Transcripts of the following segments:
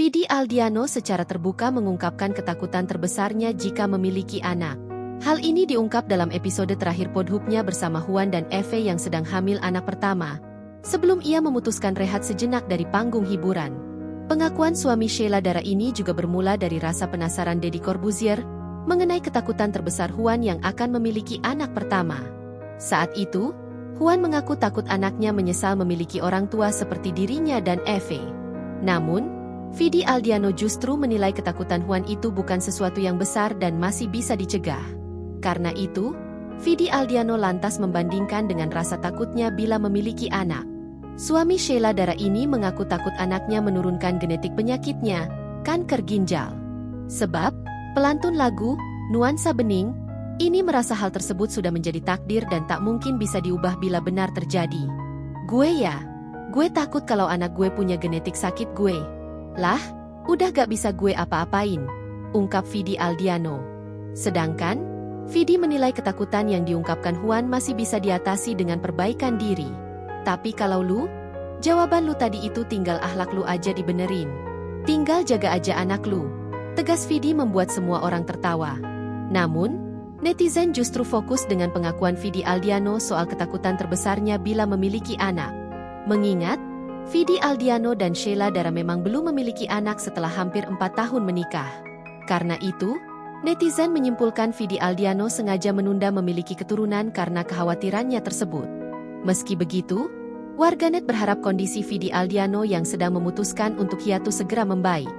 Vidi Aldiano secara terbuka mengungkapkan ketakutan terbesarnya jika memiliki anak. Hal ini diungkap dalam episode terakhir Podhubnya bersama Juan dan Eve yang sedang hamil anak pertama, sebelum ia memutuskan rehat sejenak dari panggung hiburan. Pengakuan suami Sheila Dara ini juga bermula dari rasa penasaran Deddy Corbuzier mengenai ketakutan terbesar Juan yang akan memiliki anak pertama. Saat itu, Juan mengaku takut anaknya menyesal memiliki orang tua seperti dirinya dan Eve. Namun, Vidi Aldiano justru menilai ketakutan Juan itu bukan sesuatu yang besar dan masih bisa dicegah. Karena itu, Vidi Aldiano lantas membandingkan dengan rasa takutnya bila memiliki anak. Suami Sheila Dara ini mengaku takut anaknya menurunkan genetik penyakitnya, kanker ginjal. Sebab, pelantun lagu, Nuansa Bening, ini merasa hal tersebut sudah menjadi takdir dan tak mungkin bisa diubah bila benar terjadi. Gue takut kalau anak gue punya genetik sakit gue. Lah, udah gak bisa gue apa-apain, ungkap Vidi Aldiano. Sedangkan, Vidi menilai ketakutan yang diungkapkan Juan masih bisa diatasi dengan perbaikan diri. Tapi kalau lu, jawaban lu tadi itu tinggal akhlak lu aja dibenerin. Tinggal jaga aja anak lu. Tegas Vidi membuat semua orang tertawa. Namun, netizen justru fokus dengan pengakuan Vidi Aldiano soal ketakutan terbesarnya bila memiliki anak. Mengingat, Vidi Aldiano dan Sheila Dara memang belum memiliki anak setelah hampir 4 tahun menikah. Karena itu, netizen menyimpulkan Vidi Aldiano sengaja menunda memiliki keturunan karena kekhawatirannya tersebut. Meski begitu, warganet berharap kondisi Vidi Aldiano yang sedang memutuskan untuk hiatus segera membaik.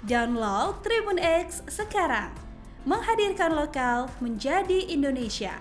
Download Tribun X sekarang, menghadirkan lokal menjadi Indonesia.